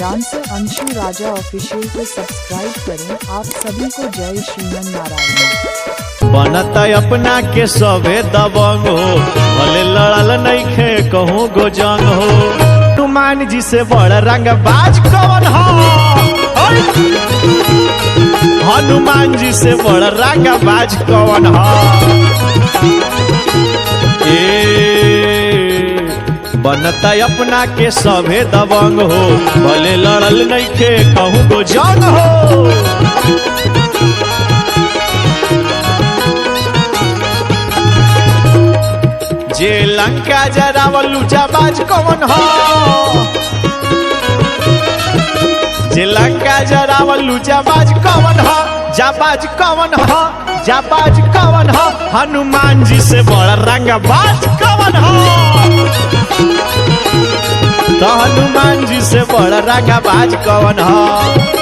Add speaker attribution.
Speaker 1: Dancer Anshu राजा official को subscribe करें। आप सभी को जय श्रीमन नारायण।
Speaker 2: बनता अपना के सबे दबंग हो, भले लड़ल नइखे कहूँ गो जंग हो। हनुमान जी से बड़ रंगबाज कौन हो? हनुमान जी से बड़ रंगबाज कौन हो? बनता अपना के सभे दबंग हो, भले लड़ल नइखे कहूँ गो जंग हो। जे लंका जरावल जाबाज कौन हो? जे लंका जरावल जाबाज कौन हो? जाबाज कौन हो? जाबाज कौन हो? हनुमान जी से बड़ा रंगबाज कौन हो? तो हनुमान जी से बड़ा रंगबाज कौन हो?